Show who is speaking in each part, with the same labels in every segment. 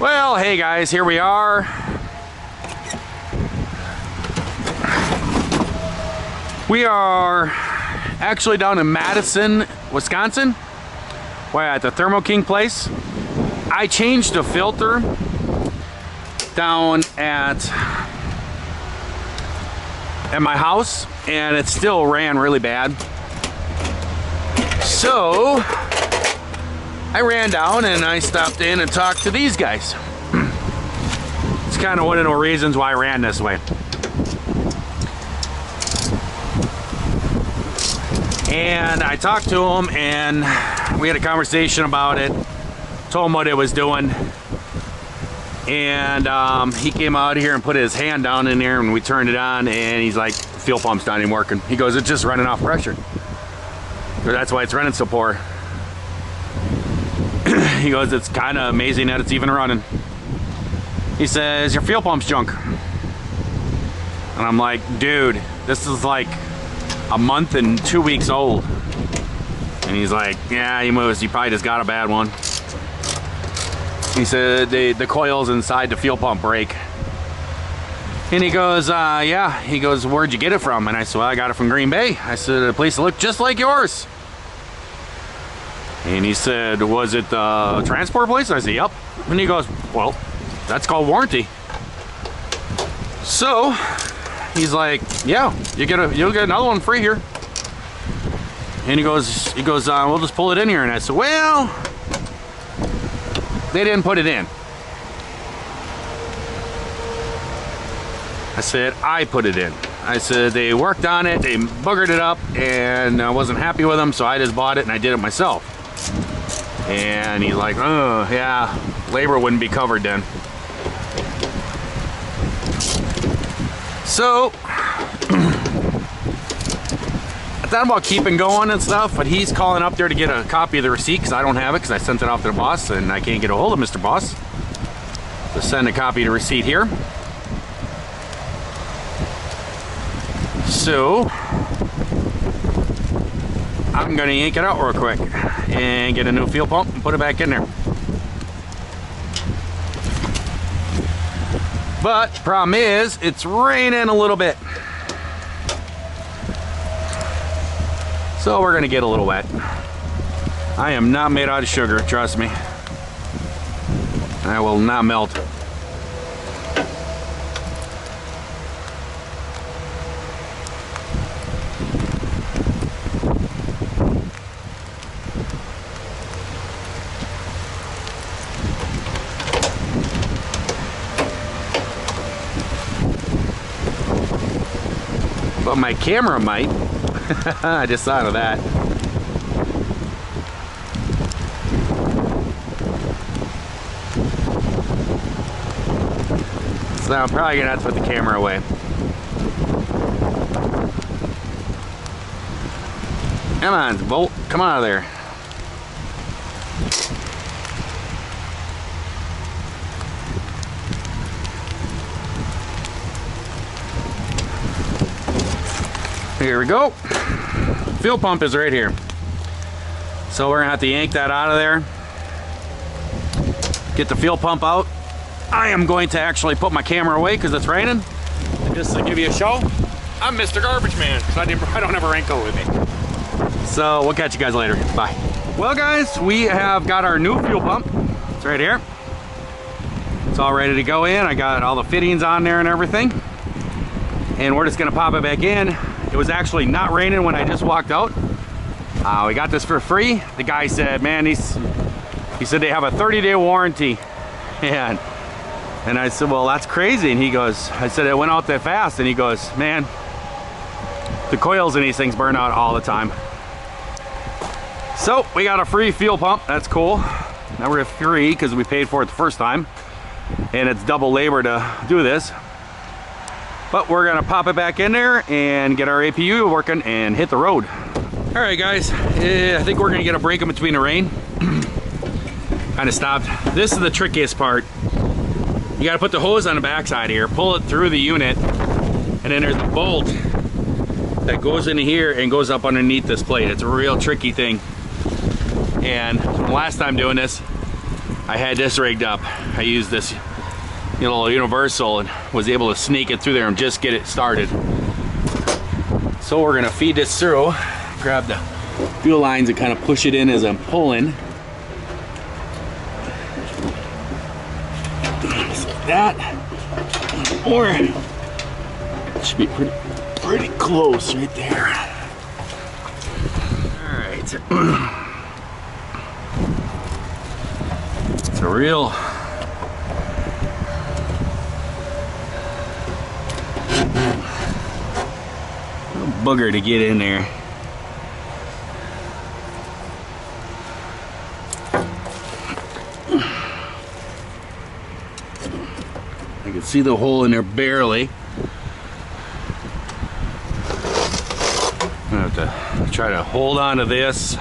Speaker 1: Well, hey guys, here we are. We are actually down in Madison, Wisconsin. We're at the Thermo King place. I changed the filter down at my house and it still ran really bad. So I ran down and I stopped in and talked to these guys. It's kind of one of the reasons why I ran this way. And I talked to him and we had a conversation about it, told him what it was doing. And he came out here and put his hand down in there and we turned it on and he's like, fuel pump's not even working. He goes, it's just running off pressure. So that's why it's running so poor. He goes, it's kind of amazing that it's even running. He says, your fuel pump's junk. And I'm like, dude, this is like a month and 2 weeks old. And he's like, yeah, he probably just got a bad one. He said the coils inside the fuel pump break. And he goes, yeah. He goes, where'd you get it from? And I said, well, I got it from Green Bay. I said, a place that looked just like yours. And he said, was it the transport place? I said, yep. And he goes, well, that's called warranty. So he's like, yeah, you'll get another one free here. And he goes, we'll just pull it in here. And I said, well, they didn't put it in. I said, I put it in. I said, they worked on it, they boogered it up, and I wasn't happy with them, so I just bought it and I did it myself. And he's like, oh, yeah, labor wouldn't be covered then. So, I thought about keeping going and stuff, but he's calling up there to get a copy of the receipt because I don't have it because I sent it off to the boss and I can't get a hold of Mr. Boss. So send a copy of the receipt here. So, I'm gonna yank it out real quick and get a new fuel pump and put it back in there. But problem is, it's raining a little bit. So we're gonna get a little wet. I am not made out of sugar, trust me. I will not melt. But my camera might. I just thought of that. So I'm probably gonna have to put the camera away. Come on, Bolt, come out of there. Here we go. Fuel pump is right here. So we're gonna have to yank that out of there. Get the fuel pump out. I am going to actually put my camera away because it's raining. And just to give you a show, I'm Mr. Garbage Man. So I don't have a raincoat with me. So we'll catch you guys later. Bye. Well guys, we have got our new fuel pump. It's right here. It's all ready to go in. I got all the fittings on there and everything. And we're just gonna pop it back in. It was actually not raining when I just walked out. We got this for free. The guy said, man, he said they have a 30-day warranty. And I said, well, that's crazy. And he goes, I said, it went out that fast. And he goes, man, the coils in these things burn out all the time. So we got a free fuel pump. That's cool. Now we're free because we paid for it the first time. And it's double labor to do this. But we're gonna pop it back in there and get our APU working and hit the road. All right, guys, I think we're gonna get a break in between the rain. Kind of stopped. This is the trickiest part. You gotta put the hose on the backside here, pull it through the unit, and then there's a bolt that goes into here and goes up underneath this plate. It's a real tricky thing. And last time doing this, I had this rigged up. I used this little universal and was able to sneak it through there and just get it started. So we're gonna feed this through, grab the fuel lines and kind of push it in as I'm pulling. Just like that. Or it should be pretty close right there. All right. It's a real booger to get in there. I can see the hole in there barely. I have to try to hold on to this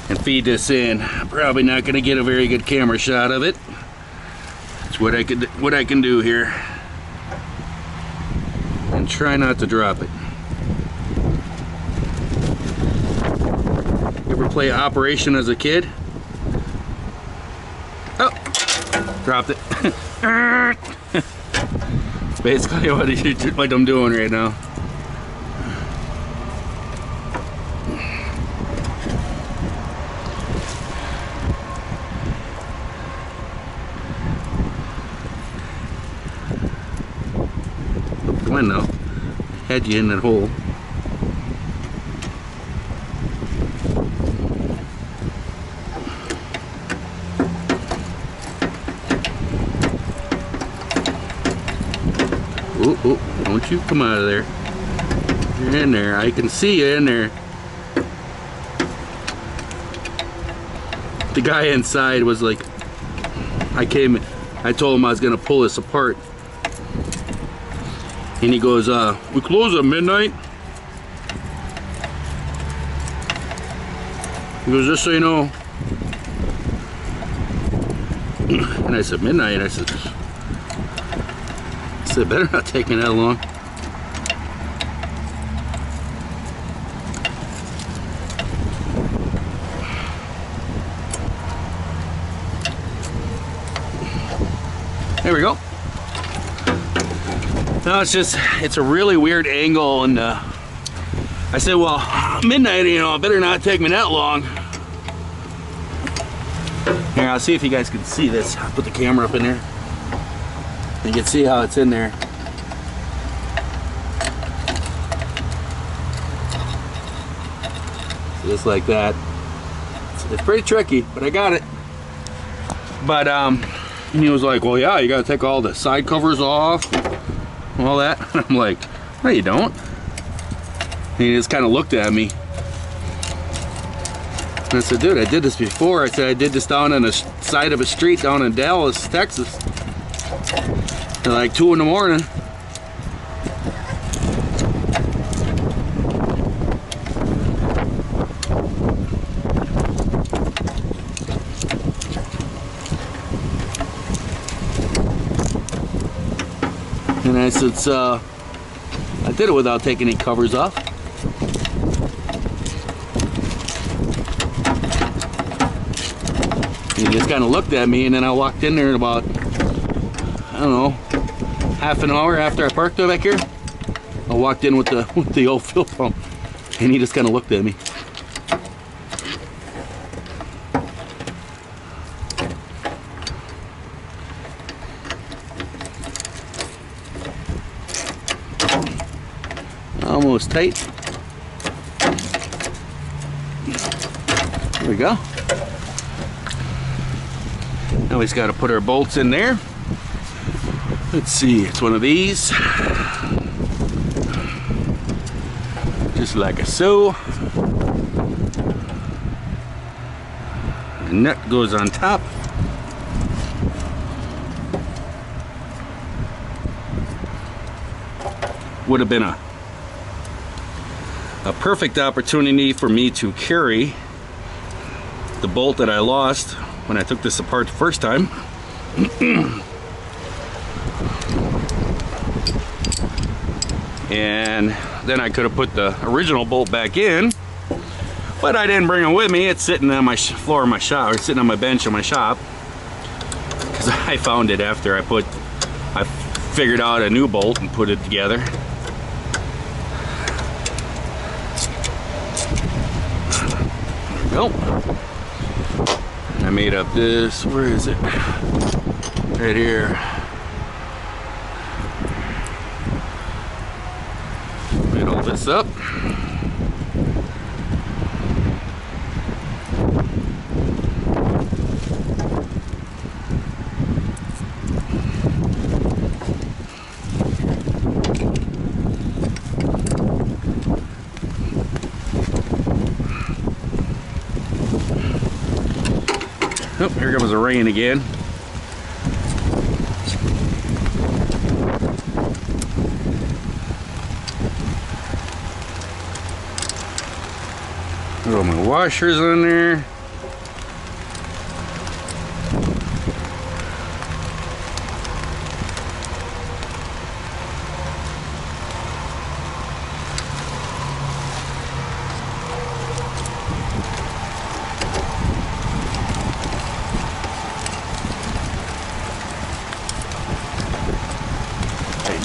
Speaker 1: and feed this in. I'm probably not going to get a very good camera shot of it. That's what I can do here, and try not to drop it. You ever play Operation as a kid? Oh, dropped it. It's basically what I'm doing right now. Come on now. Had you in that hole. Oh, don't you come out of there. You're in there. I can see you in there. The guy inside was like, I told him I was gonna pull this apart. And he goes, we close at midnight. He goes, just so you know. And I said, midnight? And I said, better not take me that long. There we go. Now it's a really weird angle, and I said, well, midnight, you know, it better not take me that long. Here, I'll see if you guys can see this. I'll put the camera up in there. You can see how it's in there. Just like that. It's pretty tricky, but I got it. But and he was like, well, yeah, you gotta take all the side covers off and all that. I'm like, no, you don't. And he just kind of looked at me. And I said, dude, I did this before. I said, I did this down on the side of a street down in Dallas, Texas. At like 2 in the morning. And I said, I did it without taking any covers off. And he just kind of looked at me, and then I walked in there in about, I don't know, half an hour after I parked back here. I walked in with the old fuel pump, and he just kind of looked at me. Almost tight. There we go. Now we just got to put our bolts in there. Let's see, it's one of these. Just like so. The nut goes on top. Would have been a perfect opportunity for me to carry the bolt that I lost when I took this apart the first time. And then I could have put the original bolt back in, but I didn't bring it with me. It's sitting on my floor of my shop, or sitting on my bench in my shop. because I found it after I figured out a new bolt and put it together. Nope. I made up this, where is it? Right here. Made all this up. Oh, here comes the rain again. Throw my washers in there.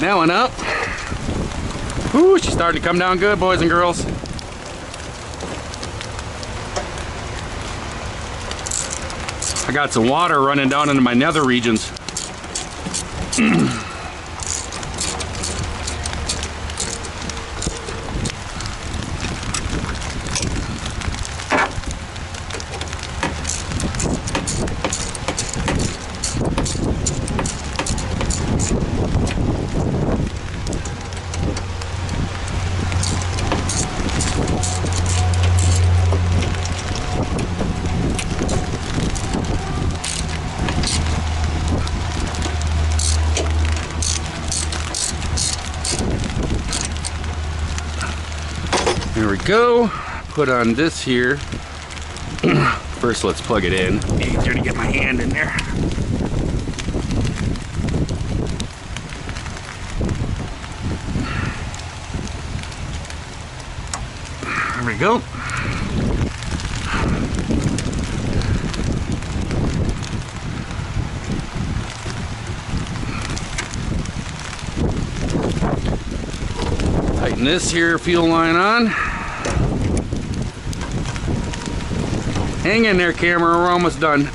Speaker 1: That one up. Ooh, she's starting to come down good, boys and girls. I got some water running down into my nether regions. There we go. Put on this here. First, let's plug it in. Easier to get my hand in there. There we go. Tighten this here fuel line on. Hang in there, camera, we're almost done.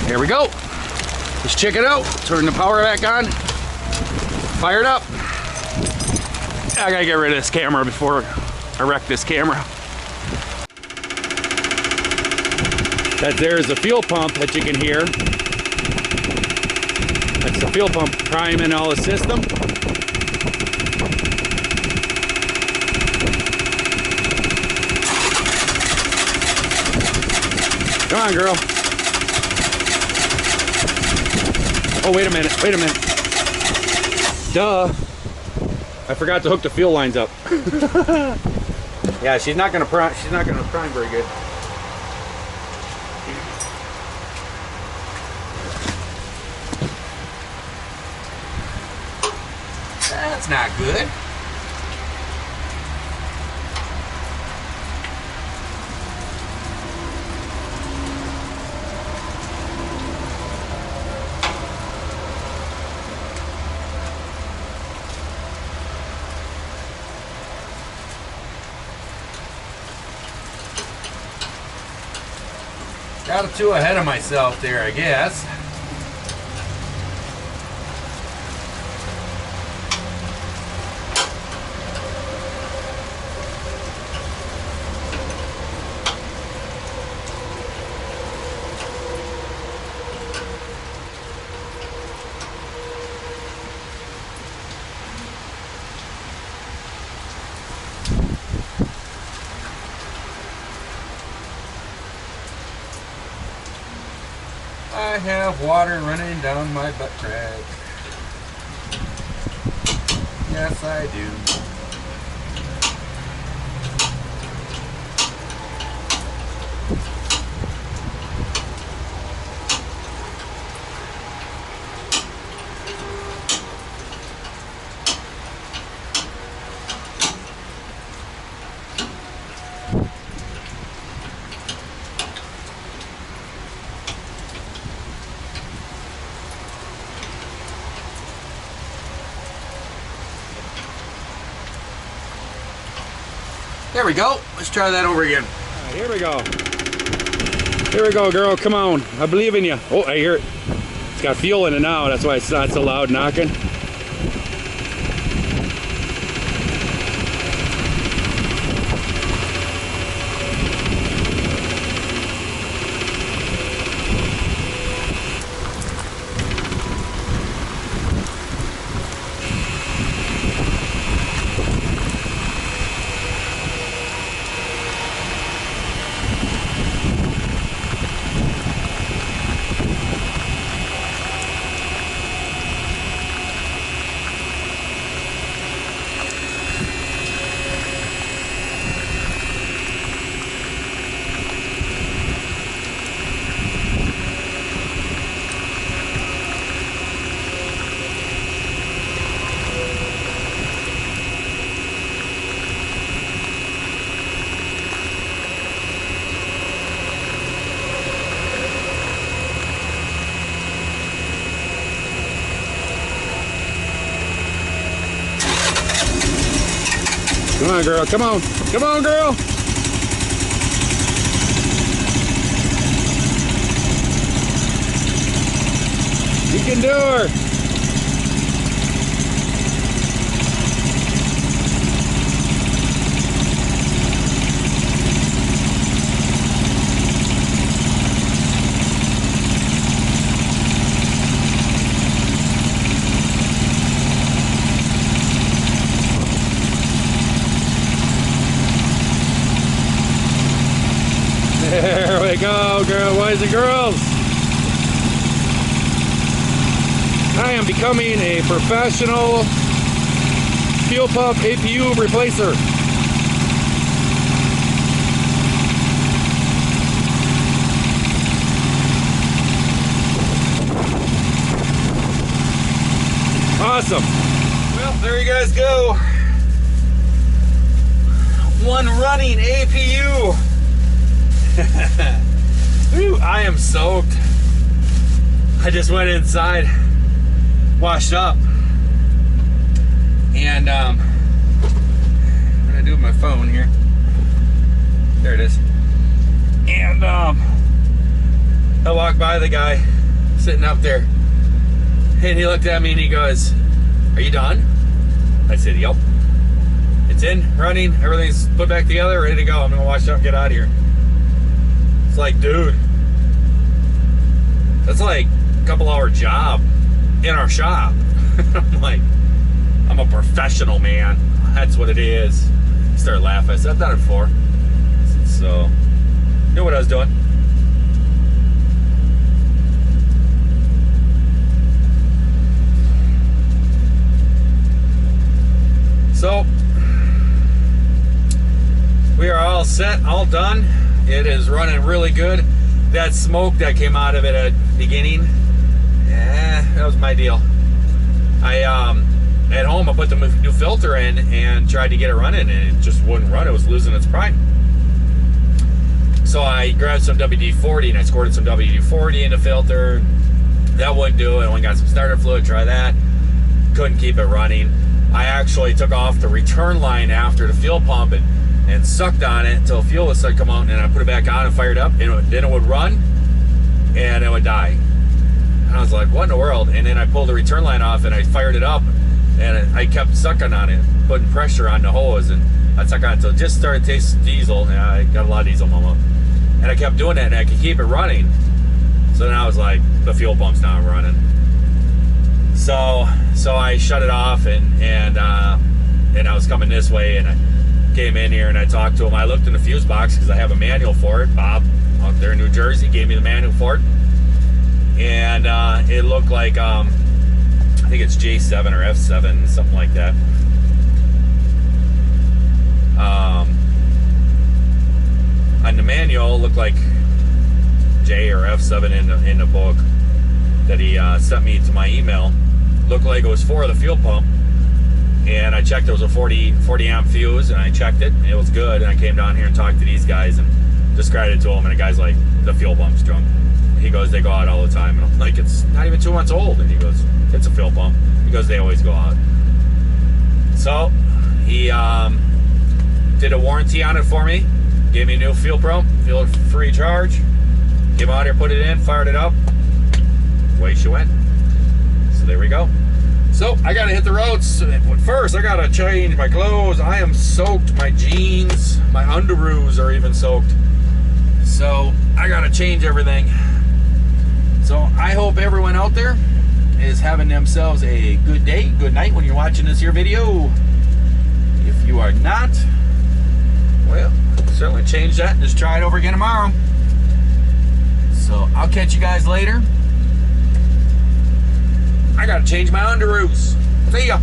Speaker 1: There we go. Let's check it out. Turn the power back on. Fired up. I gotta get rid of this camera before I wreck this camera. That there's the fuel pump that you can hear. That's the fuel pump priming all the system. Come on, girl. Oh, wait a minute, Duh. I forgot to hook the fuel lines up. Yeah, she's not gonna prime very good. That's not good. Got too ahead of myself there, I guess. have water running down my butt crack. Yes, I do. There we go. Let's try that over again. Right, here we go. Here we go, girl. Come on. I believe in you. Oh, I hear it. It's got fuel in it now. That's why it's not so loud knocking. Come on, girl. Come on. Come on, girl. You can do her. There we go, boys and girls. I am becoming a professional fuel pump APU replacer. Awesome. Well, there you guys go. One running APU. Ooh, I am soaked. I just went inside, washed up, and what did I do with my phone here? There it is. And I walked by the guy sitting up there, and he looked at me and he goes, "Are you done?" I said, "Yep. It's in, running, everything's put back together, ready to go. I'm gonna wash up and get out of here." It's like, dude, that's like a couple-hour job in our shop. I'm like, I'm a professional, man. That's what it is. He started laughing. I said, I've done it before. So, knew what I was doing. So, we are all set, all done. It is running really good. That smoke that came out of it at the beginning, that was my deal. At home I put the new filter in and tried to get it running, and it just wouldn't run. It was losing its prime. So I grabbed some WD-40 and I squirted some WD-40 in the filter. That wouldn't do it. I went and got some starter fluid, try that. Couldn't keep it running. I actually took off the return line after the fuel pump and sucked on it until fuel was started to come out, and I put it back on and fired up, and then it would run and it would die. And I was like, what in the world? And then I pulled the return line off and I fired it up, and I kept sucking on it, putting pressure on the hose, and I sucked on it until it just started tasting diesel. And I got a lot of diesel, mama. And I kept doing that, and I could keep it running. So then I was like, the fuel pump's not running. So I shut it off, and I was coming this way, and I came in here and I talked to him. I looked in the fuse box because I have a manual for it. Bob out there in New Jersey gave me the manual for it. and it looked like I think it's J7 or F7, something like that. On the manual, it looked like J or F7 in the book that he sent me to my email. Looked like it was for the fuel pump, and I checked. It was a 40 amp fuse, and I checked it, and it was good. And I came down here and talked to these guys and described it to them, and the guy's like, the fuel pump's drunk. He goes, they go out all the time, and I'm like, it's not even 2 months old. And he goes, it's a fuel pump. He goes, they always go out. So he did a warranty on it for me, gave me a new fuel pump, fuel free charge. Came out here, put it in, fired it up, away she went. So there we go. So I gotta hit the roads. But first I gotta change my clothes. I am soaked. My jeans, my underoos are even soaked. So I gotta change everything. So I hope everyone out there is having themselves a good day, good night when you're watching this here video. If you are not, well, certainly change that and just try it over again tomorrow. So I'll catch you guys later. I gotta change my underoos. See ya.